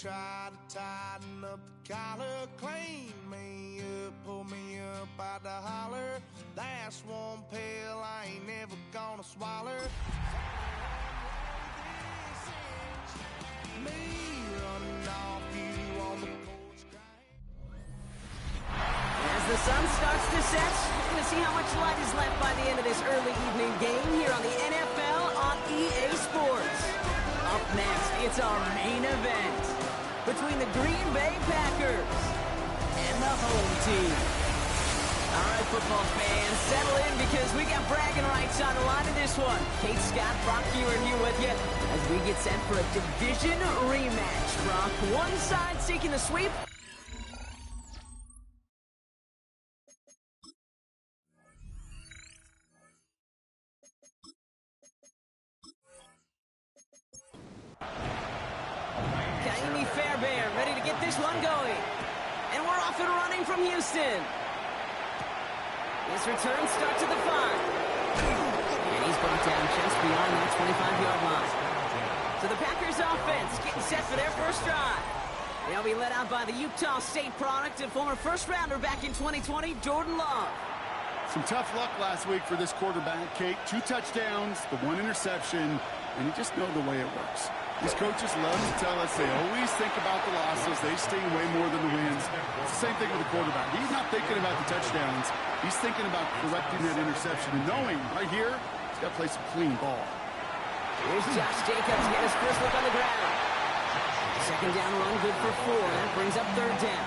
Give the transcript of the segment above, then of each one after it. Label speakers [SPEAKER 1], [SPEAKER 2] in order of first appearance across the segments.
[SPEAKER 1] try to tighten up the collar, clean me up, pull me up out the holler. That's one pill I ain't never gonna swallow. Me running off you on the porch.
[SPEAKER 2] As the sun starts to set, we're going to see how much light is left by the end of this early evening game here on the NFL on EA Sports. Up next, it's our main event between the Green Bay Packers and the home team. All right, football fans, settle in because we got bragging rights on the line in this one. Kate Scott, Brock Huard here with you as we get set for a division rematch. Brock, one side seeking the sweep. Ka'imi Fairbairn ready to get this one going. And we're off and running from Houston. This return starts at the 5. And he's brought down just beyond that 25-yard line. So the Packers offense getting set for their first drive. They'll be led out by the Utah State product and former first-rounder back in 2020, Jordan Love.
[SPEAKER 3] Some tough luck last week for this quarterback, Kate. 2 touchdowns, the 1 interception, and you just know the way it works. These coaches love to tell us they always think about the losses. They sting way more than the wins. It's the same thing with the quarterback. He's not thinking about the touchdowns. He's thinking about correcting that interception and knowing right here he's got to play some clean ball.
[SPEAKER 2] Here's Josh Jacobs getting his first look on the ground. Second down run, good for 4. That brings up third down.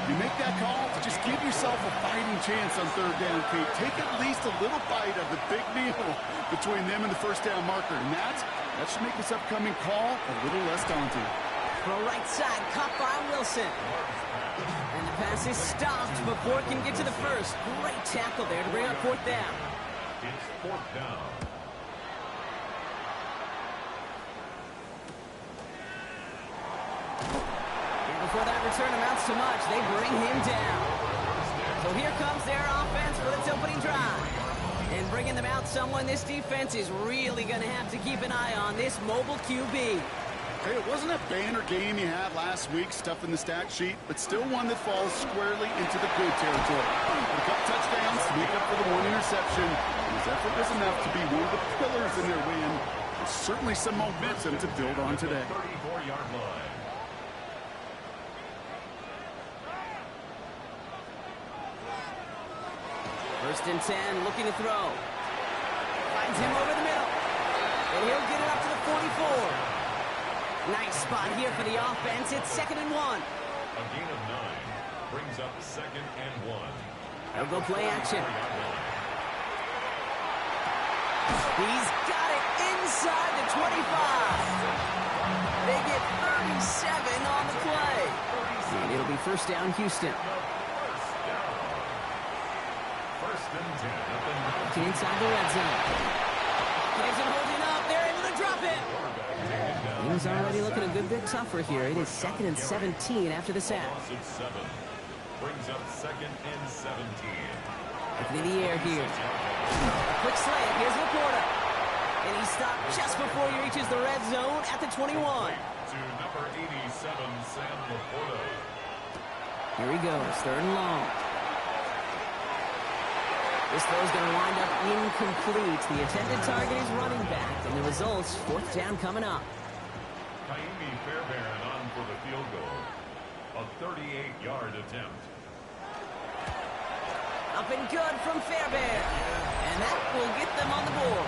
[SPEAKER 3] You make that call, just give yourself a fighting chance on third down, Kate. Take at least a little bite of the big meal between them and the first down marker. And that should make this upcoming call a little less daunting.
[SPEAKER 2] From right side, caught by Wilson. And the pass is stopped before it can get to the first. Great tackle there to bring up fourth down.
[SPEAKER 4] It's fourth down.
[SPEAKER 2] And before that return amounts to much, they bring him down. So here comes their offense for its opening drive. And bringing them out, someone this defense is really going to have to keep an eye on, this mobile QB.
[SPEAKER 3] Hey, it wasn't a banner game you had last week, stuff in the stat sheet, but still one that falls squarely into the good territory. A couple touchdowns to make up for the 1 interception. His effort was enough to be one of the pillars in their win. There's certainly some momentum to build on today.
[SPEAKER 4] 34-yard line.
[SPEAKER 2] First and 10, looking to throw. Finds him over the middle. And he'll get it up to the 44. Nice spot here for the offense. It's 2nd and 1.
[SPEAKER 4] A gain of 9 brings up 2nd and 1.
[SPEAKER 2] They'll go play action. He's got it inside the 25. They get 37 on the play. And it'll be first down, Houston.
[SPEAKER 4] First and 10 at the 9.
[SPEAKER 2] Looking inside the red zone. Isn't holding up. They're able to drop it. Things already looking a good bit tougher here. It is 2nd and 17 after the sack.
[SPEAKER 4] Loss of 7 brings up 2nd and 17.
[SPEAKER 2] Looking in the air here. A quick slant. Here's Laporta. And he stopped just before he reaches the red zone at the 21.
[SPEAKER 4] To number 87, Sam Laporta.
[SPEAKER 2] Here he goes. 3rd and long. This throw's going to wind up incomplete. The intended target is running back. And the results, 4th down coming up.
[SPEAKER 4] Ka'imi Fairbairn on for the field goal. A 38-yard attempt.
[SPEAKER 2] Up and good from Fairbairn. And that will get them on the board.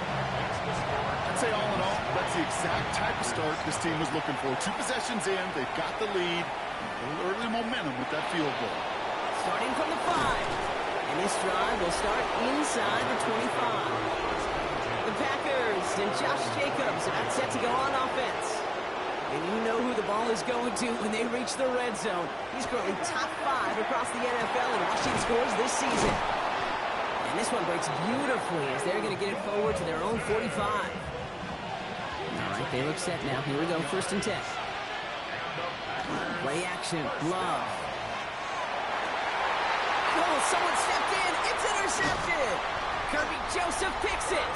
[SPEAKER 3] I'd say all in all, that's the exact type of start this team was looking for. 2 possessions in, they've got the lead. A little early momentum with that field goal.
[SPEAKER 2] Starting from the 5. And this drive will start inside the 25. The Packers and Josh Jacobs about set to go on offense. And you know who the ball is going to when they reach the red zone. He's currently top 5 across the NFL in rushing scores this season. And this one breaks beautifully as they're going to get it forward to their own 45. All right, they look set now. Here we go, 1st and 10. Play action, Love. Oh, someone stepped in. It's intercepted. Kirby Joseph picks it.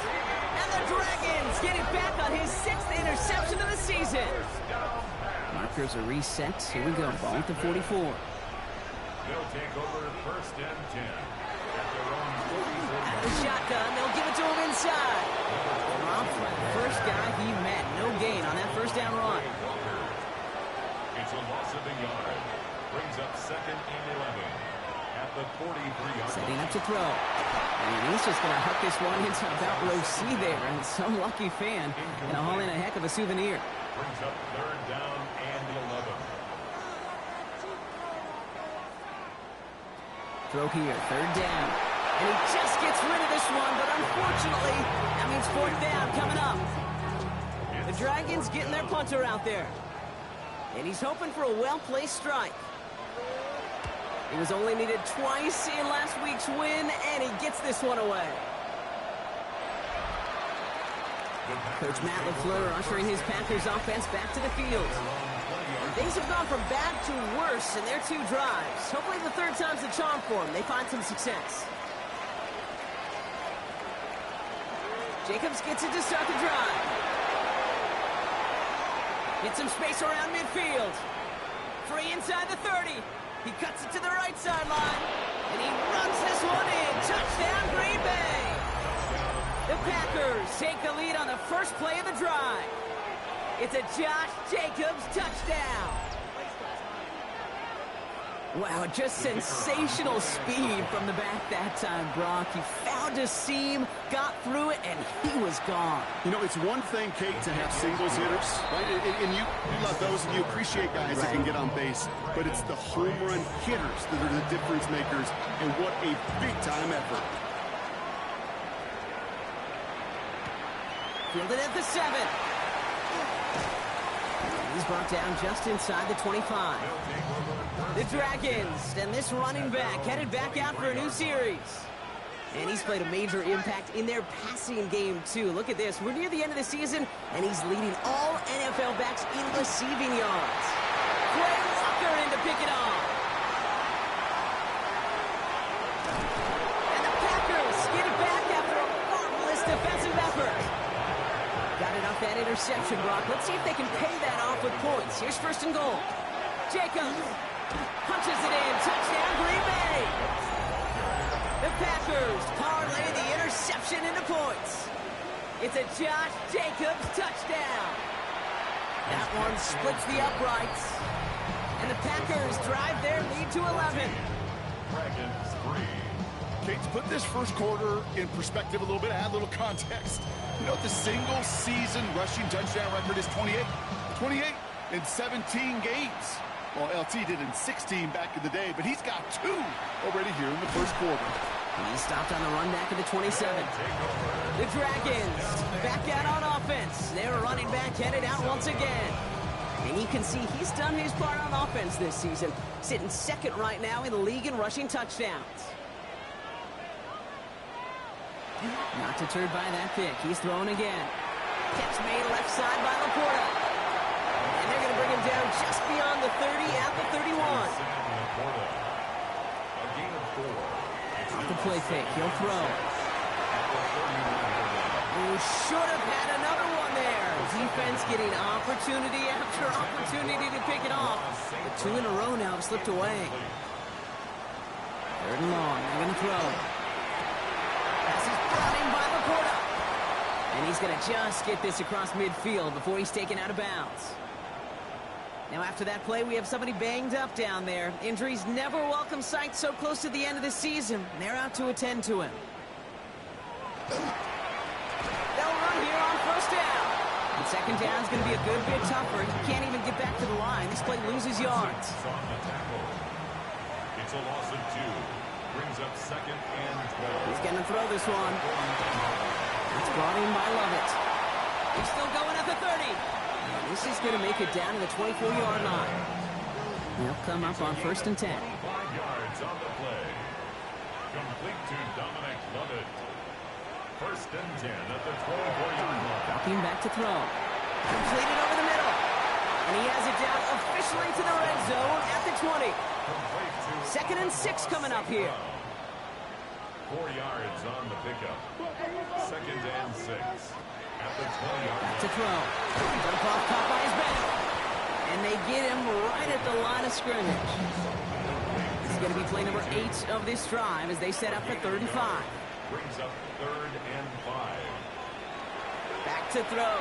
[SPEAKER 2] And the Dragons get it back on his 6th interception of the season. markers are reset. Here we go. Ball at the 44.
[SPEAKER 4] They'll take over 1st and 10 at their own 44.
[SPEAKER 2] Out of the shotgun, they'll give it to him inside. Dropped by the first guy he met. No gain on that first down run.
[SPEAKER 4] It's a loss of a yard. Brings up 2nd and 11 at the 43-yard
[SPEAKER 2] Setting
[SPEAKER 4] line.
[SPEAKER 2] up to throw. And he's just going to huck this one into about row C there. And some lucky fan going to haul in a heck of a souvenir.
[SPEAKER 4] Brings up 3rd down and 11.
[SPEAKER 2] Throw here, 3rd down. And he just gets rid of this one, but unfortunately, that means 4th down coming up. The Dragons getting their punter out there. And he's hoping for a well-placed strike. He was only needed twice in last week's win, and he gets this one away. Coach Matt LaFleur ushering his Panthers offense back to the field. And things have gone from bad to worse in their 2 drives. Hopefully the 3rd time's the charm for them. They find some success. Jacobs gets it to start the drive. Get some space around midfield. Free inside the 30. He cuts it to the right sideline. And he runs this one in. Touchdown, Green Bay. The Packers take the lead on the first play of the drive. It's a Josh Jacobs touchdown. Wow, just sensational speed from the back that time, Brock. He found a seam, got through it, and he was gone.
[SPEAKER 3] You know, it's one thing, Kate, to have singles hitters, right? And you love those, and you appreciate guys that can get on base. But it's the home run hitters that are the difference makers, and what a big-time effort.
[SPEAKER 2] Fielded at the 7. He's brought down just inside the 25. The Dragons and this running back headed back out for a new series. And he's played a major impact in their passing game, too. Look at this. We're near the end of the season, and he's leading all NFL backs in receiving yards. Quay Walker in to pick it off. And the Packers get it back after a marvelous defensive effort. Got it off that interception, Brock. Let's see if they can pay that off with points. Here's 1st and goal. Jacobs punches it in. Touchdown, Green Bay. The Packers parlay the interception into points. It's a Josh Jacobs touchdown. That one splits the uprights. And the Packers drive their lead to 11.
[SPEAKER 4] Dragons 3.
[SPEAKER 3] Kate, to put this first quarter in perspective a little bit, add a little context. You know, the single-season rushing touchdown record is 28. 28 in 17 games. Well, LT did in 16 back in the day, but he's got 2 already here in the first quarter.
[SPEAKER 2] He stopped on the run back at the 27. The Dragons back out on offense. They're running back headed out once again. And you can see he's done his part on offense this season, sitting 2nd right now in the league in rushing touchdowns. Not deterred by that pick. He's throwing again. Catch made left side by Laporta. And they're going to bring him down just beyond the 30 at the 31.
[SPEAKER 4] A gain of 4.
[SPEAKER 2] Off the play fake. He'll throw. Who should have had another one there. Defense getting opportunity after opportunity to pick it off. The 2 in a row now have slipped away. 3rd and long. They're going to throw. Pass is brought in by Laporta. And he's going to just get this across midfield before he's taken out of bounds. Now after that play, we have somebody banged up down there. Injuries never welcome sight so close to the end of the season. They're out to attend to him. They'll run here on 1st down. And 2nd down is going to be a good bit tougher. He can't even get back to the line. This play loses yards.
[SPEAKER 4] It's a loss of 2. Brings up 2nd and 12.
[SPEAKER 2] He's going to throw this one. That's brought in by Lovett. He's still going at the 30. And this is going to make it down to the 24-yard line. They'll come up on 1st and 10.
[SPEAKER 4] 5 yards on the play. Complete to Dominic Lovett. 1st and 10 at the 24-yard line.
[SPEAKER 2] Dropping back to throw. Completed over the middle. And he has it down officially to the red zone at the 20. 2nd and 6 coming up here.
[SPEAKER 4] 4 yards on the pickup. 2nd and 6 at the 20-yard line.
[SPEAKER 2] To throw. Dump off caught by his back. And And they get him right at the line of scrimmage. This is going to be play number 8 of this drive as they set up for 3rd and 5.
[SPEAKER 4] Brings up 3rd and 5.
[SPEAKER 2] Back to throw.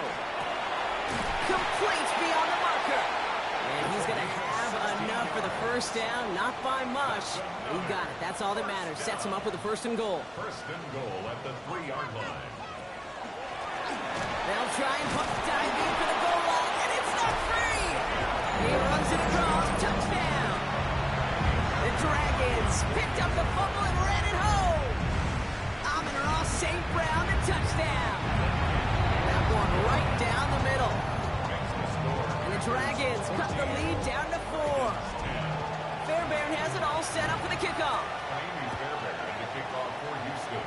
[SPEAKER 2] Complete beyond the marker. And he's going to have enough for the first down. Not by much. He got it. That's all that matters. Sets him up with a 1st and goal.
[SPEAKER 4] 1st and goal at the 3-yard line.
[SPEAKER 2] They'll try and dive in for the goal line, and it's not free. He runs it across. Touchdown. The Dragons picked up the fumble and ran it home. Amon-Ra St. Brown, the touchdown. That one right down the middle. And the Dragons cut the lead down to 4. Fairbairn has it all set up for the kickoff.
[SPEAKER 4] Amy Fairbairn to kick off for Houston.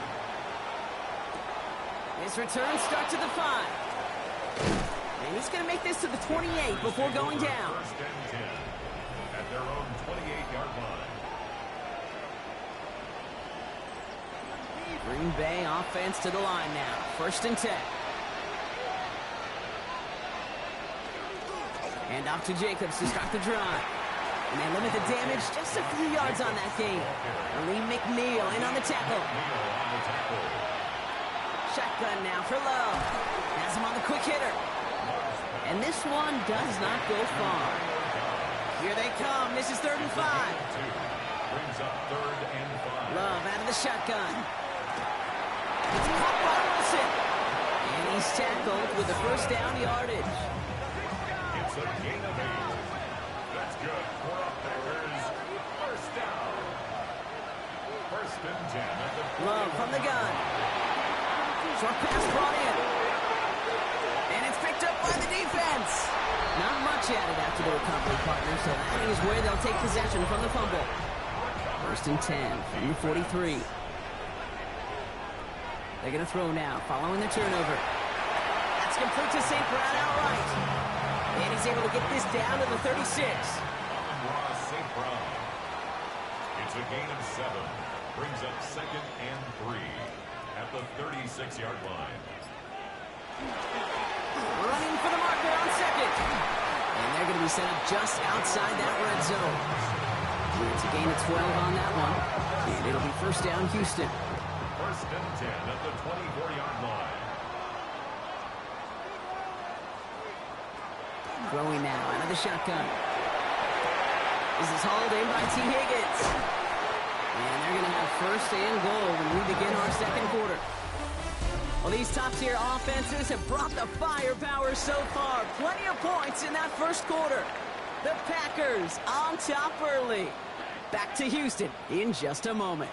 [SPEAKER 2] His return starts at the 5. And he's going to make this to the 28 before going down.
[SPEAKER 4] 1st and 10 at their own 28-yard line.
[SPEAKER 2] Green Bay offense to the line now. 1st and 10. And off to Jacobs to start the drive. And they limit the damage just a few yards on that game. Lee McNeil in on the tackle. Shotgun now for Love. Has him on the quick hitter. And this one does not go far. Here they come. This is 3rd and 5.
[SPEAKER 4] Brings up 3rd and 5.
[SPEAKER 2] Love out of the shotgun. It's caught by Wilson. And he's tackled with the 1st down yardage.
[SPEAKER 4] It's a gain of 8. That's good for a Packers 1st down. 1st and 10 at the 40.
[SPEAKER 2] Love from the gun. Short pass brought in. And it's picked up by the defense. Not much added after the recovery, partner, so that is where they'll take possession from the fumble. 1st and 10 from the 43. They're going to throw now, following the turnover. That's complete to St. Brown outright. And he's able to get this down to the 36.
[SPEAKER 4] Amon-Ra St. Brown. It's a gain of 7. Brings up 2nd and 3 at the 36-yard line.
[SPEAKER 2] Running for the marker on 2nd. And they're going to be set up just outside that red zone. It's a gain of 12 on that one. And it'll be 1st down Houston.
[SPEAKER 4] 1st and 10 at the 24-yard line.
[SPEAKER 2] Throwing now out of the shotgun. This is hauled in by T. Higgins. And they're going to have 1st and goal when we begin our 2nd quarter. Well, these top-tier offenses have brought the firepower so far. Plenty of points in that 1st quarter. The Packers on top early. Back to Houston in just a moment.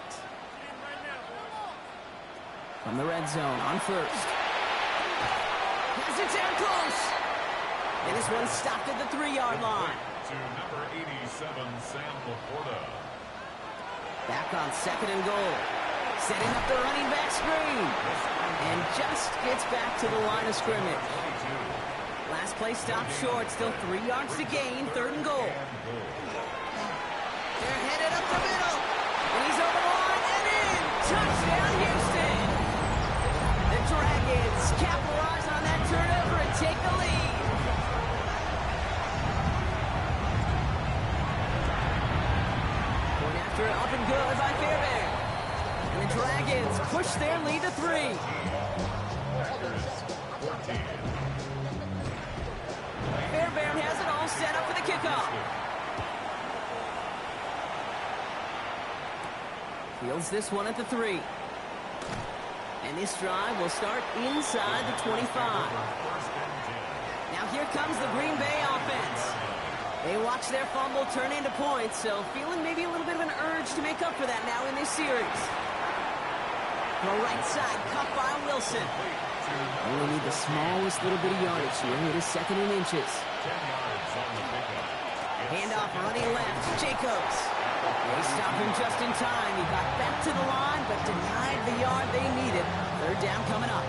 [SPEAKER 2] From the red zone on 1st. Has it down close. And this one stopped at the 3-yard line.
[SPEAKER 4] To number 87, Sam Laporta.
[SPEAKER 2] Back on 2nd and goal. Setting up the running back screen. And just gets back to the line of scrimmage. Last play stopped short. Still 3 yards to gain. 3rd and goal. They're headed up the middle. And he's over the line and in. Touchdown, Houston. The Dragons capitalize on that turnover and take the lead. Going after it, up and good by Fairbairn. And the Dragons push their lead to 3. Fairbairn has it all set up for the kickoff. Fields this one at the 3. And this drive will start inside the 25. Now here comes the Green Bay offense. They watch their fumble turn into points, so feeling maybe a little bit of an urge to make up for that now in this series. The right side cut by Wilson. Only need the smallest little bit of yardage here. It is 2nd and inches.
[SPEAKER 4] 10 yards on the pickup.
[SPEAKER 2] Handoff running left. Jacobs. They stopped him just in time. He got back to the line, but denied the yard they needed. 3rd down coming up.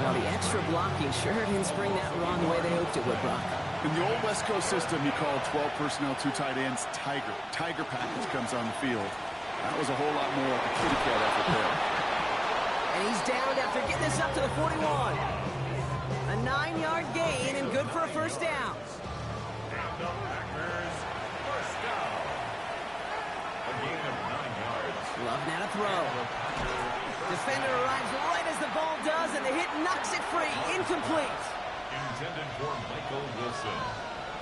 [SPEAKER 2] Well, the extra blocking sure didn't spring that run the way they hoped it would, Brock.
[SPEAKER 3] In the old West Coast system, you call 12 personnel, 2 tight ends, Tiger. Tiger package comes on the field. That was a whole lot more a kitty cat effort there.
[SPEAKER 2] And he's downed after getting this up to the 41. A 9-yard gain and good for a 1st down.
[SPEAKER 4] The Packers, first down. A gain of 9 yards.
[SPEAKER 2] Love now to throw. Defender arrives right as the ball does, and the hit knocks it free. Incomplete.
[SPEAKER 4] Intended for Michael Wilson.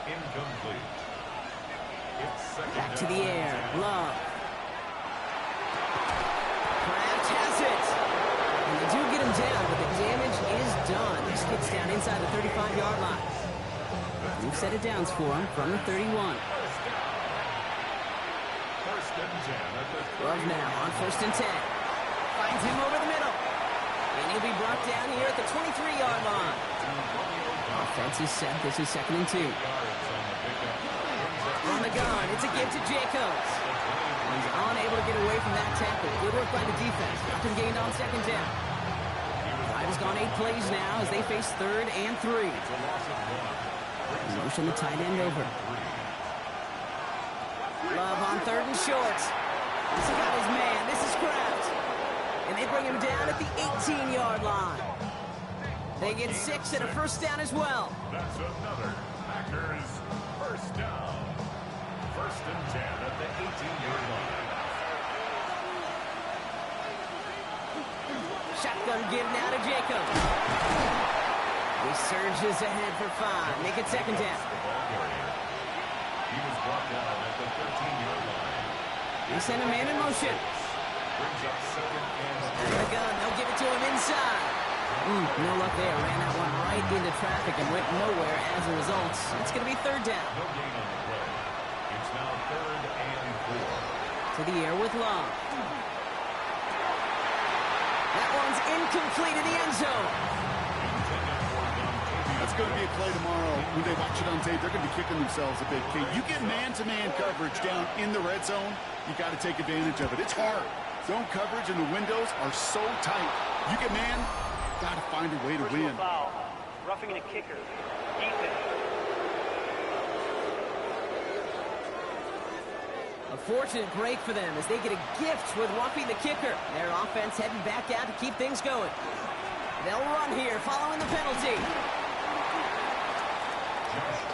[SPEAKER 4] Incomplete. It's second
[SPEAKER 2] Back to
[SPEAKER 4] down.
[SPEAKER 2] the air. Love. Kraft has it. And they do get him down, but the damage is done. This kid's down inside the 35-yard line. We've set it downs for him from the 31.
[SPEAKER 4] First and 10 at the
[SPEAKER 2] Love now on 1st and 10. Finds him over the middle. And he'll be brought down here at the 23-yard line. Offense is set. This is 2nd and 2. On the gun, it's a give to Jacobs. He's unable to get away from that tackle. Good work by the defense. Nothing gained on 2nd down. Drive has gone 8 plays now as they face 3rd and 3. Motion the tight end over. Love on 3rd and short. He's got his man. This is Kraft. And they bring him down at the 18-yard line. They get 6 and a first down as well.
[SPEAKER 4] That's another Packers first down. First and 10 at the 18-yard line.
[SPEAKER 2] Shotgun give now to Jacobs. He surges ahead for 5. Make it 2nd down.
[SPEAKER 4] The ball carrier. He was brought down at the 13-yard line.
[SPEAKER 2] They send a man in motion.
[SPEAKER 4] Brings up second and
[SPEAKER 2] And the gun, they'll give it to him inside. No luck there. Ran that one right into traffic and went nowhere as a result. It's going to be 3rd down.
[SPEAKER 4] no gain on the play. It's now 3rd and 4.
[SPEAKER 2] To the air with Love. That one's incomplete in the end zone.
[SPEAKER 3] That's going to be a play tomorrow. When they watch it on tape, they're going to be kicking themselves a bit. Kate, you get man-to-man coverage down in the red zone, you got to take advantage of it. It's hard. Zone coverage and the windows are so tight. You get man, got to find a way to win.
[SPEAKER 5] Foul. Roughing the kicker. Defense.
[SPEAKER 2] A fortunate break for them as they get a gift with Wumpy the kicker. Their offense heading back out to keep things going. They'll run here following the penalty.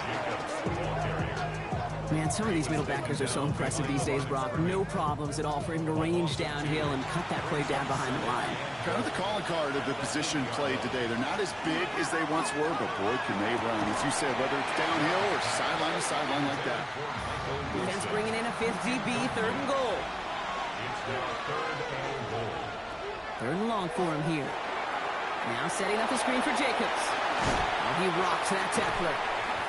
[SPEAKER 4] Jacobs, the ball carrier.
[SPEAKER 2] Man, some of these middle backers are so impressive these days, Brock. No problems at all for him to range downhill and cut that play down behind the line.
[SPEAKER 3] Kind of the calling card of the position played today. They're not as big as they once were, but boy, can they run. As you said, whether it's downhill or sideline to sideline like that.
[SPEAKER 2] Defense bringing in a 5th DB, 3rd and goal.
[SPEAKER 4] It's now 3rd and goal.
[SPEAKER 2] 3rd and long for him here. Now setting up the screen for Jacobs. Oh, he rocks that tackler.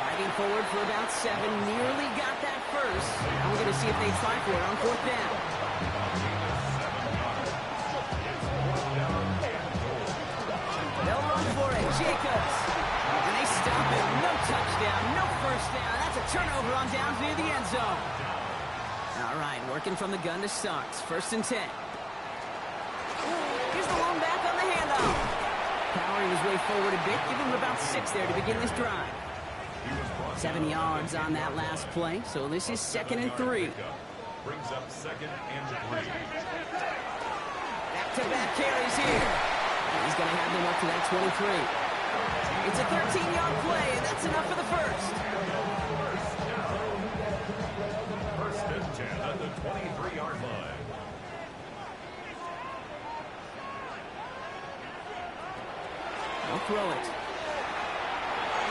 [SPEAKER 2] Fighting forward for about 7. Nearly got that first. Now we're going to see if they try for it on 4th down. They'll run for it. Jacobs. And they stop it. No touchdown. No first down. That's a turnover on downs near the end zone. All right, working from the gun to start. 1st and 10. Here's the lone back on the handoff. Power was way forward a bit. Give him about 6 there to begin this drive. 7 yards on that last play, so this is 2nd and 3.
[SPEAKER 4] Brings up 2nd and 3.
[SPEAKER 2] Back-to-back carries here. He's going to have them up to that 23. It's a 13-yard play, and that's enough for the first.
[SPEAKER 4] First and 10 at the 23-yard line.
[SPEAKER 2] They'll throw it.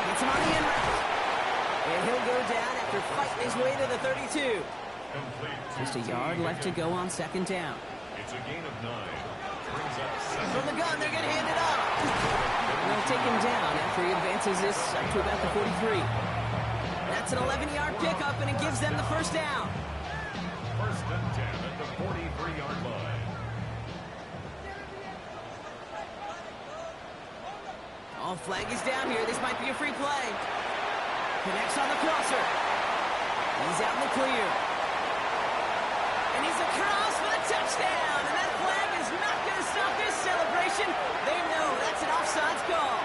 [SPEAKER 2] Gets him on the end route. And he'll go down after fighting his way to the 32.
[SPEAKER 4] Complete.
[SPEAKER 2] Just a yard left to go on 2nd down.
[SPEAKER 4] It's a gain of 9. Brings up 2nd.
[SPEAKER 2] From the gun, they're going to hand it off. And they'll take him down after he advances this up to about the 43. That's an 11-yard pickup, and it gives them the first down.
[SPEAKER 4] First and 10 at the 43-yard line.
[SPEAKER 2] Oh, flag is down here. This might be a free play. Connects on the crosser. He's out in the clear. And he's across for the touchdown. And that flag is not going to stop this celebration. They know that's an offsides call.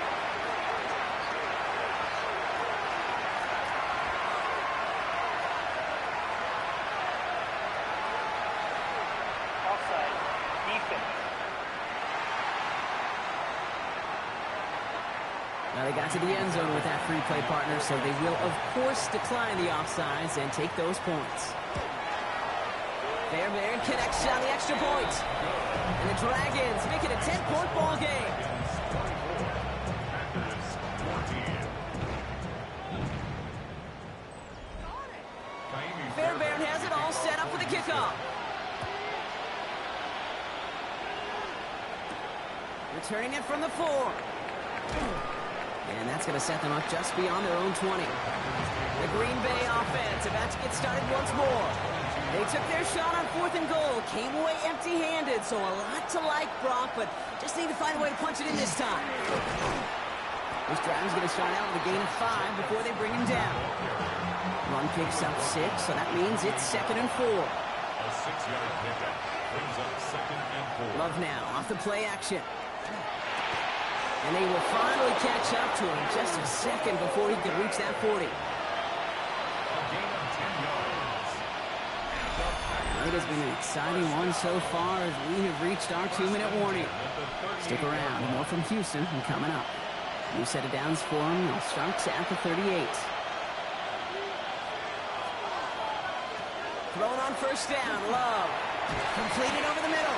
[SPEAKER 5] Offside. Defense.
[SPEAKER 2] Now they got to the end zone with that free play partner, so they will, of course, decline the offsides and take those points. Fairbairn connects on the extra point. And the Dragons make it a 10-point ball game. Fairbairn has it all set up for the kickoff. Returning it from the 4. And that's going to set them up just beyond their own 20. The Green Bay offense about to get started once more. They took their shot on 4th and goal, came away empty-handed, so a lot to like, Brock, but just need to find a way to punch it in this time. This drive is going to start out with a gain of 5 before they bring him down. Run picks up 6, so that means it's 2nd and 4.
[SPEAKER 4] A 6-yard pickup brings up 2nd and 4.
[SPEAKER 2] Love now off the play action. And they will finally catch up to him just a second before he could reach that 40.
[SPEAKER 4] A gain of 10 yards.
[SPEAKER 2] It has been an exciting one so far as we have reached our 2-minute warning. Stick around. More from Houston and coming up. New set of downs for him. They'll start at the 38. Thrown on first down. Love. Completed over the middle.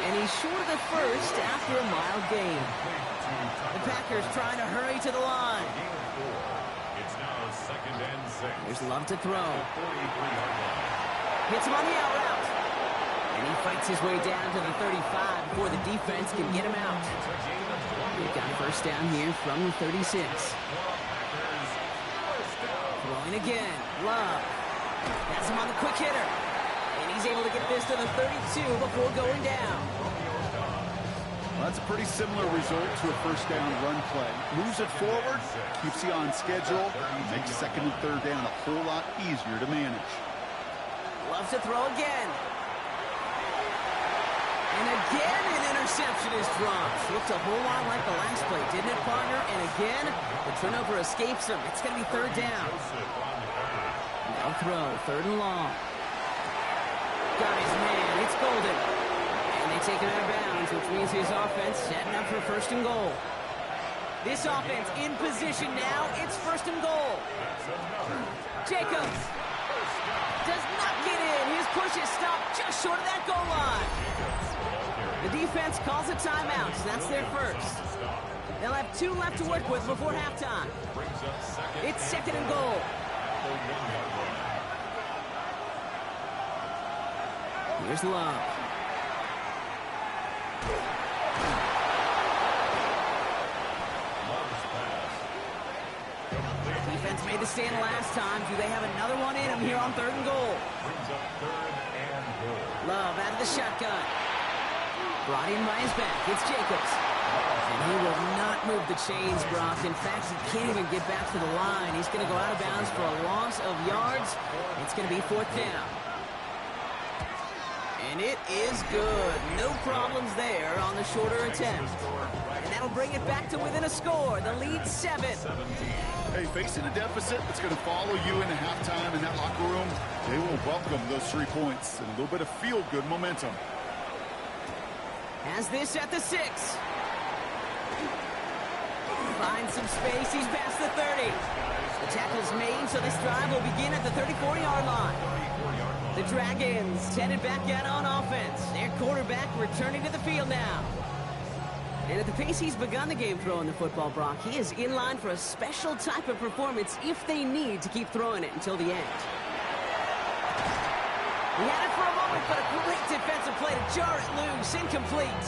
[SPEAKER 2] And he's short of the first after a mild gain. The Packers trying to hurry to the line.
[SPEAKER 4] It's now 2nd and 6.
[SPEAKER 2] There's Love to throw.
[SPEAKER 4] 43-yard line.
[SPEAKER 2] Hits him on the out route. And he fights his way down to the 35 before the defense can get him out. We've got first down here from the 36. Throwing again. Love. That's him on the quick hitter. And he's able to get this to the 32 before going down.
[SPEAKER 3] Well, that's a pretty similar result to a first down run play. Moves it forward, keeps you on schedule, makes 2nd and 3rd down a whole lot easier to manage.
[SPEAKER 2] Loves to throw again. And again an interception is dropped. Looked a whole lot like the last play, didn't it, partner? And again, the turnover escapes him. It's going to be 3rd down. Now throw, 3rd and long. Got his man, it's Golden. And they take him out of bounds, which means his offense setting up for 1st and goal. This offense in position now, it's 1st and goal. Jacobs does not get in. His push is stopped just short of that goal line. The defense calls a timeout, so that's their first. They'll have 2 left to work with before halftime. It's 2nd and goal. Here's Love. Defense made the stand last time. Do they have another one in them here on 3rd and goal? Love out of the shotgun. Brought in by his back. It's Jacobs. And he will not move the chains, Brock. In fact, he can't even get back to the line. He's going to go out of bounds for a loss of yards. It's going to be 4th down. And it is good. No problems there on the shorter attempt. And that'll bring it back to within a score. The lead 7.
[SPEAKER 3] Hey, facing a deficit that's going to follow you into halftime in that locker room, they will welcome those 3 points and a little bit of feel-good momentum.
[SPEAKER 2] Has this at the 6. Finds some space. He's past the 30. The tackle's made, so this drive will begin at the 34-yard line. The Dragons headed back out on offense. Their quarterback returning to the field now. And at the pace he's begun the game throwing the football, Brock, he is in line for a special type of performance if they need to keep throwing it until the end. He had it for a moment, but a great defensive play to jar it loose. Incomplete.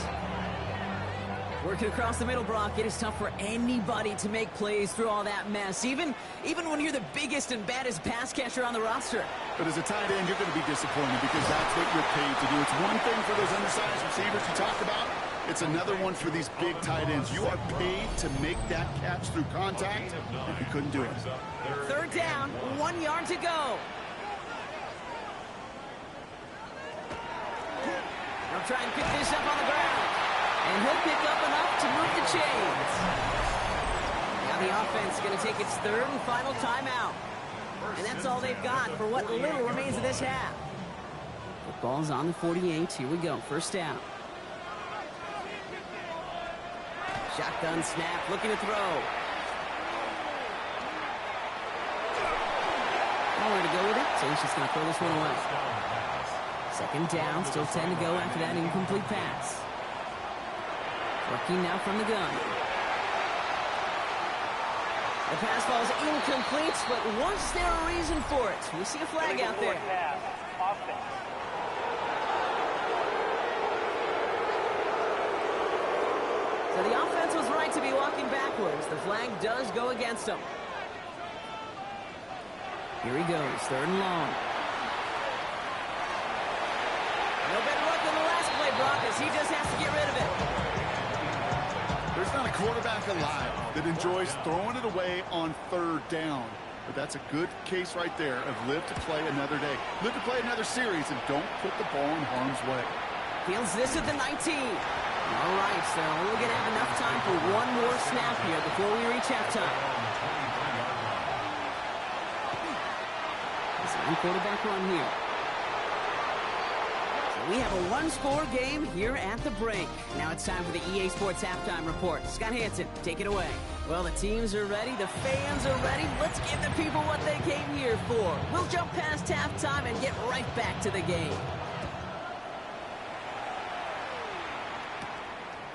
[SPEAKER 2] Working across the middle, Brock, it is tough for anybody to make plays through all that mess, even when you're the biggest and baddest pass catcher on the roster.
[SPEAKER 3] But as a tight end, you're going to be disappointed because that's what you're paid to do. It's one thing for those undersized receivers you talked about. It's another one for these big tight ends. You are paid to make that catch through contact, and you couldn't do it.
[SPEAKER 2] 3rd down, 1 yard to go. They'll try and pick this up on the ground. And he'll pick up enough to move the chains. Now the offense is going to take its 3rd and final timeout. And that's all they've got for what little remains of this half. Football's on the 48. Here we go. 1st down. Shotgun snap, looking to throw. he's just going to throw this one away. Second down, still 10 to go after that incomplete pass. Working now from the gun. The pass falls incomplete, but was there a reason for it? We see a flag out there. So the offense was right to be walking backwards. The flag does go against them. Here he goes, third and long. No better luck than the last play, Brock, as he just has to get rid of it.
[SPEAKER 3] There's not a quarterback alive that enjoys throwing it away on third down. But that's a good case right there of live to play another day. Live to play another series and don't put the ball in harm's way.
[SPEAKER 2] Fields this at the 19. All right, so we're going to have enough time for one more snap here before we reach halftime. It's a quarterback run here. We have a one-score game here at the break. Now it's time for the EA Sports Halftime Report. Scott Hanson, take it away. Well, the teams are ready. The fans are ready. Let's give the people what they came here for. We'll jump past halftime and get right back to the game.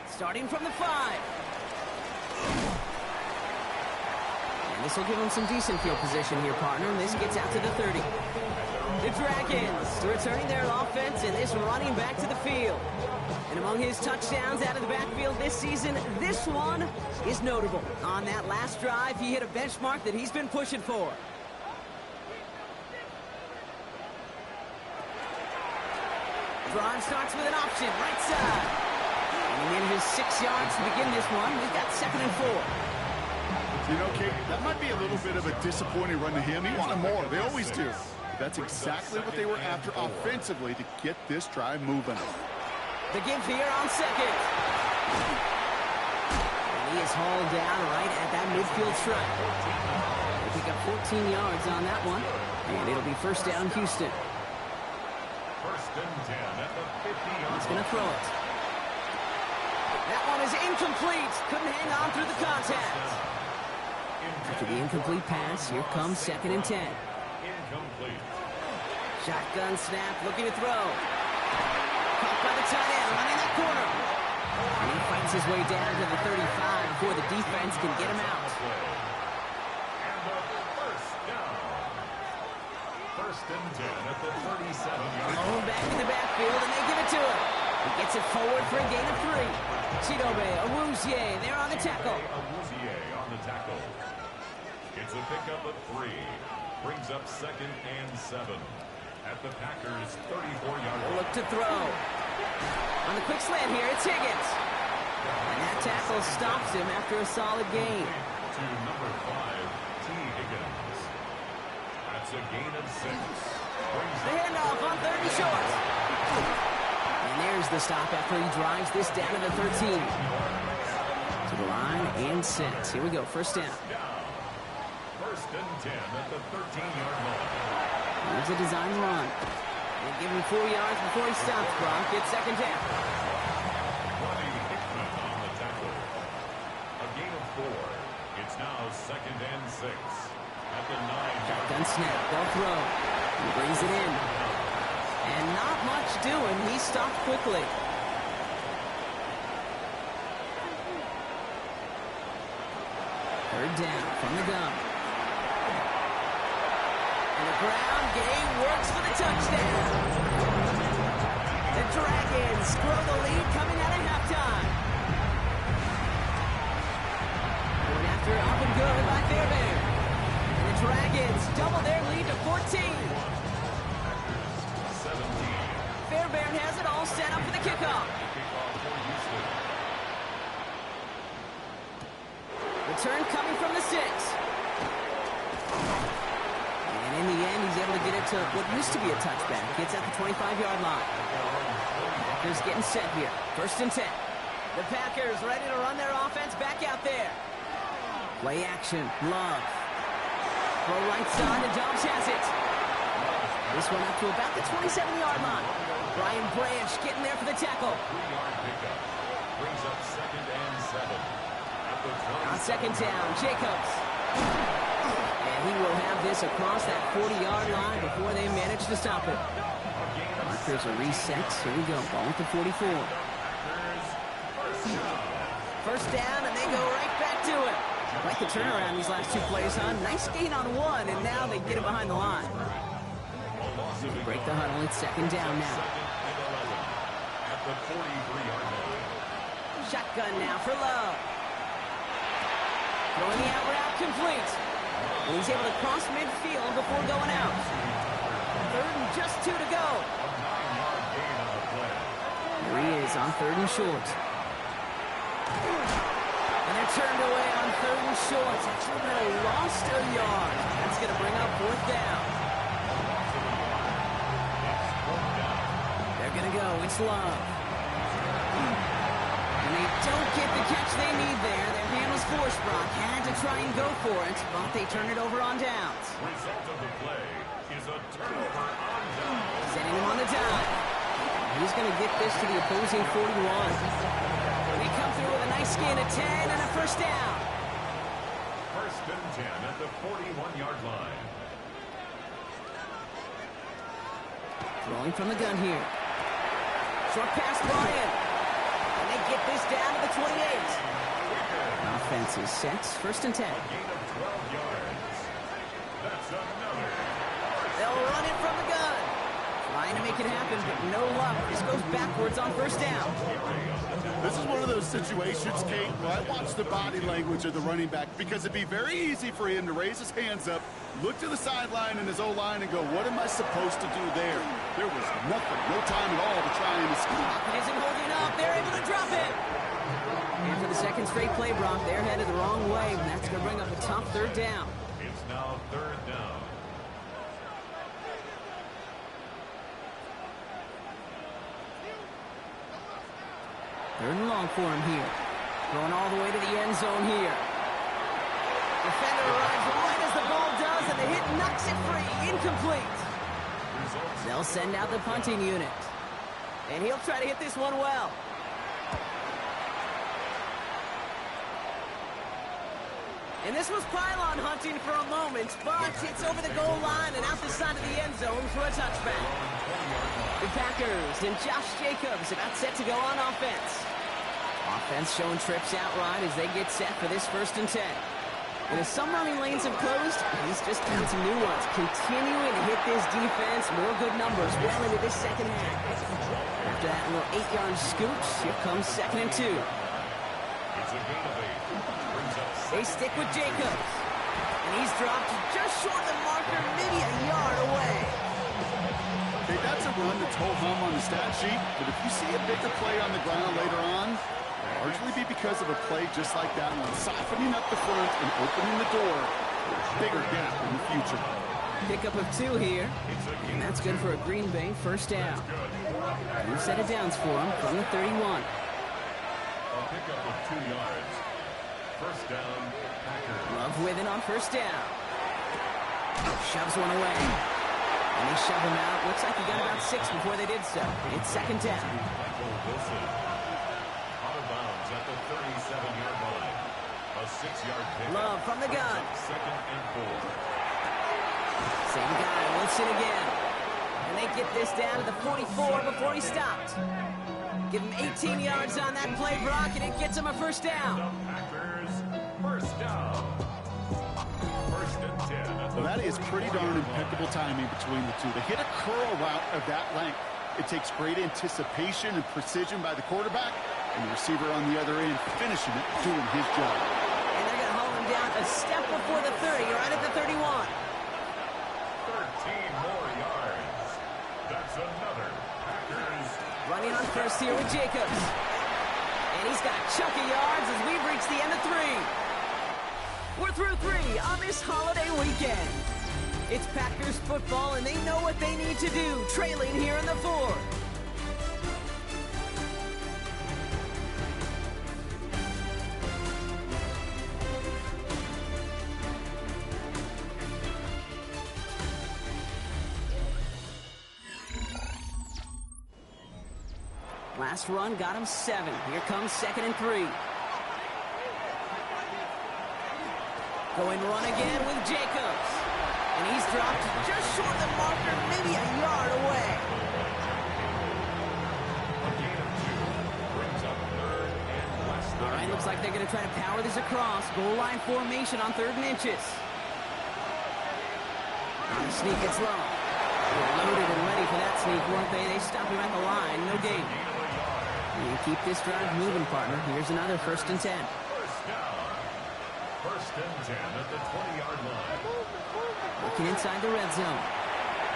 [SPEAKER 2] Starting from the 5. And this will give them some decent field position here, partner. And this gets out to the 30. The Dragons returning their offense and this running back to the field. And among his touchdowns out of the backfield this season, this one is notable. On that last drive, he hit a benchmark that he's been pushing for. Drive starts with an option, right side. And he manages 6 yards to begin this one. We've got 2nd and 4.
[SPEAKER 3] You know, Kate, that might be a little bit of a disappointing run to him. He wanted more. They always do. That's exactly what they were after offensively to get this drive moving.
[SPEAKER 2] The give here on 2nd. And he is hauled down right at that midfield stripe. They pick up 14 yards on that one. And it'll be first down, Houston.
[SPEAKER 4] First and 10 at the 50-yard.
[SPEAKER 2] He's going to throw it. That one is incomplete. Couldn't hang on through the contact. After the incomplete pass, here comes 2nd and 10.
[SPEAKER 4] Incomplete.
[SPEAKER 2] Shotgun snap, looking to throw. Caught by the tight end, running that corner. And he fights his way down to the 35 before the defense can get him out.
[SPEAKER 4] And the first down. First and 10 at the 37-yard line.
[SPEAKER 2] Oh, back in the backfield, and they give it to him. He gets it forward for a gain of 3. Chidobe Awuzie there on the tackle.
[SPEAKER 4] Awuzie on the tackle. It's a pickup of 3. Brings up 2nd and 7 at the Packers' 34-yard line.
[SPEAKER 2] Look to throw. On the quick slant here, it's Higgins. And that tackle stops him after a solid gain.
[SPEAKER 4] To number 5, T. Higgins. That's a gain of 6.
[SPEAKER 2] The handoff on 3rd and short. And there's the stop after he drives this down to the 13. To the line and set. Here we go, first down.
[SPEAKER 4] First and 10 at the 13-yard line.
[SPEAKER 2] Here's a design run. They give him 4 yards before he stops, Brock. It's 2nd down.
[SPEAKER 4] Ronnie Hickman on the tackle. A gain of 4. It's now 2nd and 6 at the 9-yard
[SPEAKER 2] Gun snap, ball throw. He brings it in. And not much doing. He stopped quickly. Third down from the gun. And the ground game works for the touchdown. The Dragons grow the lead coming out of halftime. Going after up and good by Fairbairn. And the Dragons double their lead to 14.
[SPEAKER 4] 17.
[SPEAKER 2] Fairbairn has it all set up for the kickoff.
[SPEAKER 4] Kickoff for Houston.
[SPEAKER 2] Return coming from the 6. And in the end, he's able to get it to what used to be a touchback. Gets at the 25-yard line. Packers getting set here. First and 10. The Packers ready to run their offense back out there. Play action. Love. For right side, and Dobbs has it. This one up to about the 27-yard line. Brian Branch getting there for the tackle.
[SPEAKER 4] 3-yard pickup. Brings up 2nd and 7.
[SPEAKER 2] On 2nd down, Jacobs. And he will have this across that 40-yard line before they manage to stop it. Here's a reset. Here we go. Ball at the 44. First down, and they go right back to it. Like the turnaround these last 2 plays, huh? Nice gain on 1, and now they get it behind the line. Break the huddle. It's second down now. Shotgun now for Love. Throwing the out route complete. And he's able to cross midfield before going out. Third and just 2 to go. Here he is on third and short. And they're turned away on third and short. Actually, they lost a yard. That's going to bring up fourth down. They're going to go. It's Love. And they don't get the catch they need there. Their hand was forced. Brock had to try and go for it, but they turn it over on downs.
[SPEAKER 4] Result of the play is a turnover on downs.
[SPEAKER 2] Setting him on the dive. He's going to get this to the opposing 41. They come through with a nice gain of 10 and a first down.
[SPEAKER 4] First and 10 at the 41-yard line.
[SPEAKER 2] Throwing from the gun here. Short pass, Bryant. And they get this down to the 28. Offense is set. First and 10.
[SPEAKER 4] A gain of 12 yards. That's another.
[SPEAKER 2] They'll run it from the gun. Trying to make it happen, but no luck. This goes backwards on first down.
[SPEAKER 3] This is one of those situations, Kate, where I watch the body language of the running back because it'd be very easy for him to raise his hands up, look to the sideline in his O-line and go, what am I supposed to do there? There was nothing, no time at all to try and escape.
[SPEAKER 2] It isn't holding up. They're able to drop it. And for the second straight play, Brock, they're headed the wrong way. And that's going to bring up a tough third down.
[SPEAKER 4] It's now third down.
[SPEAKER 2] Third and long for him here. Going all the way to the end zone here. Defender arrives right as the ball does, and the hit knocks it free. Incomplete. They'll send out the punting unit. And he'll try to hit this one well. And this was pylon hunting for a moment, but it's over the goal line and out the side of the end zone for a touchback. The Packers and Josh Jacobs about set to go on offense. Offense showing trips outright as they get set for this first and 10. And as some running lanes have closed, he's just found some new ones. Continuing to hit this defense, more good numbers well into this second half. After that little 8-yard scooch, here comes second and 2.
[SPEAKER 4] It's a gain of 8.
[SPEAKER 2] They stick with Jacobs. And he's dropped just short of the marker, maybe a yard away.
[SPEAKER 3] Okay, that's a run that's ho-hum on the stat sheet, but if you see a bigger play on the ground later on, largely be because of a play just like that one, softening up the front and opening the door for a bigger gap in the future.
[SPEAKER 2] Pickup of 2 here, and that's good for a Green Bay first down. New set of downs for him from the 31.
[SPEAKER 4] A pickup of 2 yards. First down, Packers.
[SPEAKER 2] Love with it on first down. Shoves one away. And they shove him out. Looks like he got about 6 before they did so. It's second down.
[SPEAKER 4] Michael Wilson. Out of bounds at the 37-yard line. A 6-yard pickup.
[SPEAKER 2] Love from the gun.
[SPEAKER 4] Second and 4.
[SPEAKER 2] Same guy, Wilson again. And they get this down to the 44 before he stopped. Give him 18 yards on that play, Brock, and it gets him a first down.
[SPEAKER 4] The Packers, first down. First and 10.
[SPEAKER 3] Well, that is pretty darn impeccable timing between the two. To hit a curl route of that length, it takes great anticipation and precision by the quarterback, and the receiver on the other end finishing it, doing his job.
[SPEAKER 2] And they're going to haul him down a step before the 30, right at the 31.
[SPEAKER 4] 13 more yards. That's another Packers.
[SPEAKER 2] Running on first here with Jacobs. And he's got a chunk of yards as we've reached the end of 3. We're through 3 on this holiday weekend. It's Packers football, and they know what they need to do, trailing here in the 4th. Last run got him 7. Here comes second and 3. Going run again with Jacobs. And And he's dropped just short of the marker, maybe a yard away.
[SPEAKER 4] A gain of 2 brings up third and less than
[SPEAKER 2] All right, looks like they're going to try to power this across. Goal line formation on 3rd and inches. On the sneak, it's low. They were loaded and ready for that sneak, weren't they? They stopped him at the line. No gain. You keep this drive moving, partner. Here's another 1st and 10.
[SPEAKER 4] First down. 1st and 10 at the 20-yard line.
[SPEAKER 2] Looking inside the red zone.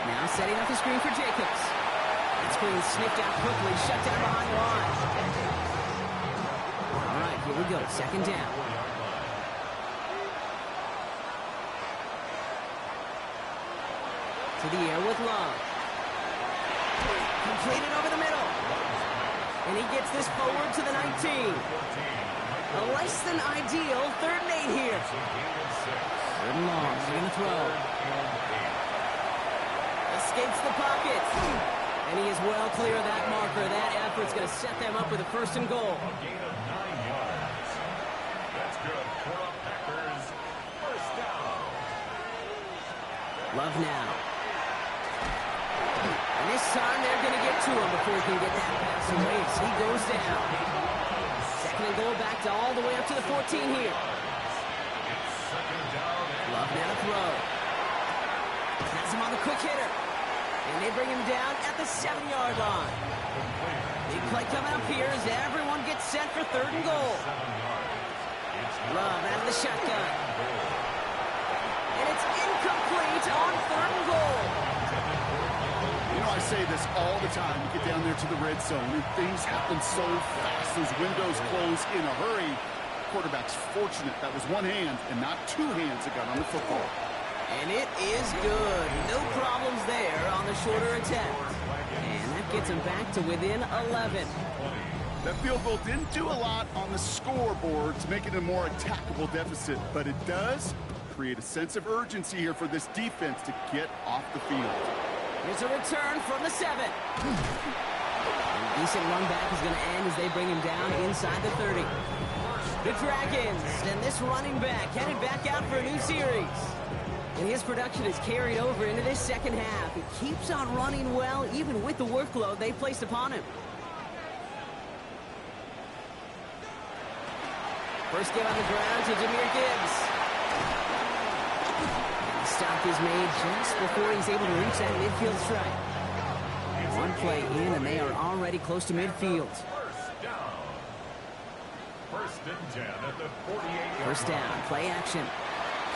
[SPEAKER 2] Now setting up the screen for Jacobs. That screen sniffed out quickly, shut down behind the line. All right, here we go. 2nd down. To the air with Love. Completed over the middle. And he gets this forward to the 19. A less than ideal 3rd and 8 here. 3rd and long. He's going to throw. Escapes the pocket. And he is well clear of that marker. That effort's going to set them up with a 1st and goal.
[SPEAKER 4] A gain of 9 yards. That's good for the Packers. First down.
[SPEAKER 2] Love now. And this time they're going to get to him before he can get that pass away. So he goes down. 2nd and goal back to all the way up to the 14 here. Love now to throw. Has him on the quick hitter. And they bring him down at the 7-yard line. Big play coming up here as everyone gets set for 3rd and goal. Love out of the shotgun. And it's incomplete on 3rd and goal.
[SPEAKER 3] You know, I say this all the time. You get down there to the red zone, and things happen so fast. Those windows close in a hurry. Quarterback's fortunate that was one hand and not 2 hands that got on the football.
[SPEAKER 2] And it is good. No problems there on the shorter attempt. And that gets him back to within 11.
[SPEAKER 3] That field goal didn't do a lot on the scoreboard to make it a more attackable deficit, but it does create a sense of urgency here for this defense to get off the field.
[SPEAKER 2] Here's a return from the 7. A decent run back is going to end as they bring him down inside the 30. The Dragons and this running back headed back out for a new series. And his production is carried over into this 2nd half. He keeps on running well, even with the workload they placed upon him. First game on the ground to Jahmyr Gibbs. The stop is made just before he's able to reach that midfield strike. One play in, and they are already close to midfield.
[SPEAKER 4] First down. 1st and 10 at the 48-yard line.
[SPEAKER 2] 1st down, play action.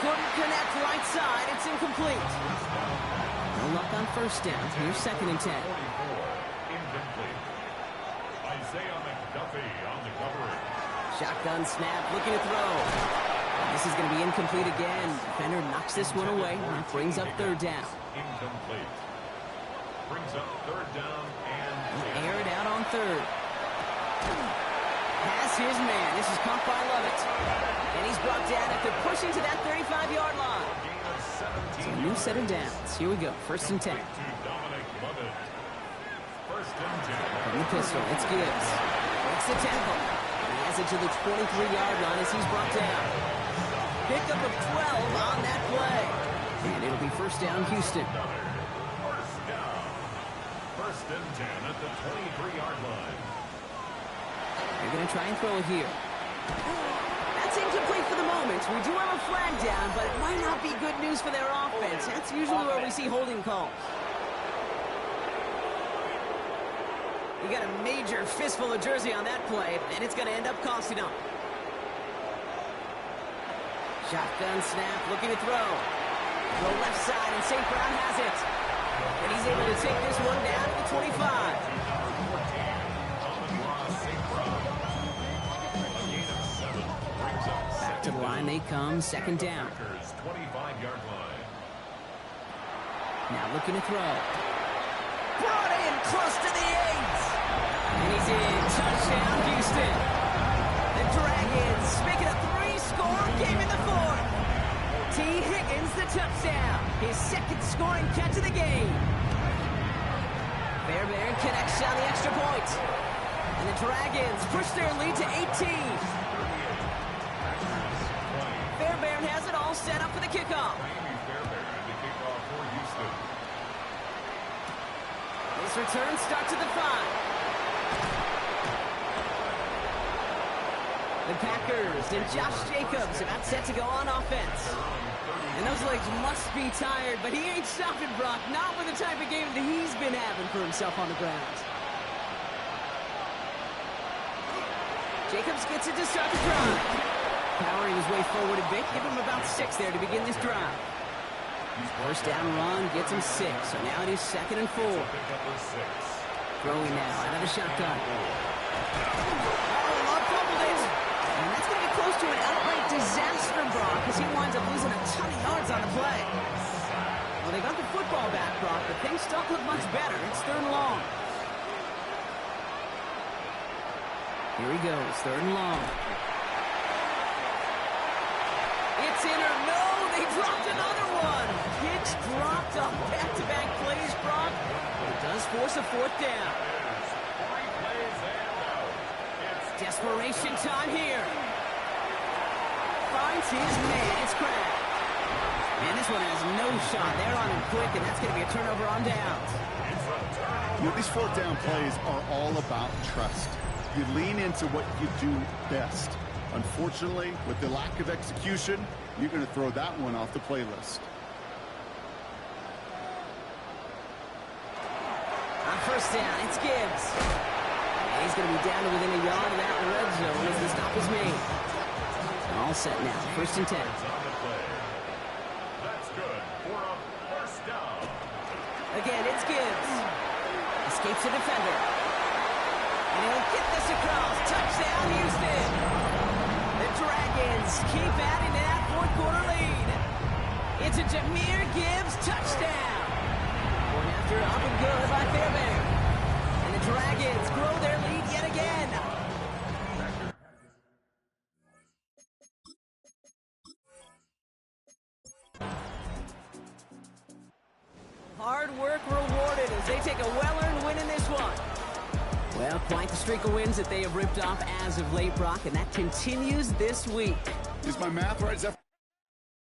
[SPEAKER 2] Couldn't connect right side. It's incomplete. No luck on 1st down. Here's 2nd and 10.
[SPEAKER 4] 44, incomplete. Isaiah McDuffie on the coverage.
[SPEAKER 2] Shotgun snap, looking to throw. This is going to be incomplete again. Defender knocks this one away. That brings up 3rd down.
[SPEAKER 4] Incomplete. Brings up 3rd down and
[SPEAKER 2] Air it out on 3rd. Has his man. This is caught by Lovett. And he's brought down after pushing to that 35-yard line.
[SPEAKER 4] gain of 17.
[SPEAKER 2] So a new set of downs. Here we go. 1st and 10.
[SPEAKER 4] To Dominic Lovett. 1st and 10.
[SPEAKER 2] From the pistol, it's Gibbs. Makes the tackle. He has it to the 23-yard line as he's brought down. Pickup of 12 on that play. And it'll be 1st down, Houston.
[SPEAKER 4] First down. 1st and 10 at the 23-yard line.
[SPEAKER 2] They're going to try and throw it here. That's incomplete for the moment. We do have a flag down, but it might not be good news for their offense. That's usually where we see holding calls. You got a major fistful of jersey on that play, and it's going to end up costing them. Shotgun snap, looking to throw. The left side, and St. Brown has it. And he's able to take this one down to the 25. Back to the line they come, 2nd down.
[SPEAKER 4] 25-yard line.
[SPEAKER 2] Now looking to throw. Brought in close to the 8. And he's in. Touchdown, Houston. The Dragons make it a 3-score game in the 4th. T. Higgins the touchdown. His 2nd scoring catch of the game. Fairbairn connects on the extra point. And the Dragons push their lead to 18. Fairbairn has it all set up for the kickoff.
[SPEAKER 4] Amy Fairbairn to kick off
[SPEAKER 2] Pass return starts at the 5. The Packers and Josh Jacobs about set to go on offense. And those legs must be tired, but he ain't stopping, Brock. Not with the type of game that he's been having for himself on the ground. Jacobs gets it to start the drive. Powering his way forward a bit. Give him about 6 there to begin this drive. First down run gets him 6. So now it is 2nd and 4. Throwing now out of the shotgun. And that's going to get close to an outright disaster, Brock, because he winds up losing a ton of yards on the play. Well, they got the football back, Brock, but things don't look much better. It's 3rd and long. Here he goes, 3rd and long. It's in or no, they dropped another one. Pitch dropped on back-to-back plays, Brock. It does force a 4th down. Desperation time here. Finds his man. It's Kraft. Man, this one has no shot. They're on him quick, and that's going to be a turnover on downs.
[SPEAKER 3] You know, these 4th down plays are all about trust. You lean into what you do best. Unfortunately, with the lack of execution, you're going to throw that one off the playlist.
[SPEAKER 2] On first down, it's Gibbs. He's going to be down to within a yard of that red zone as the stop is made. All set now, 1st and 10.
[SPEAKER 4] That's good for a first down.
[SPEAKER 2] Again, it's Gibbs. Escapes the defender. And he'll get this across. Touchdown, Houston. The Dragons keep adding to that 4th quarter lead. It's a Jahmyr Gibbs touchdown. Going after it up and good by Fairbairn. And the Dragons grow their lead yet again. Hard work rewarded as they take a well-earned win in this one. Well, quite the streak of wins that they have ripped off as of late, Brock, and that continues this week.
[SPEAKER 3] Is my math right?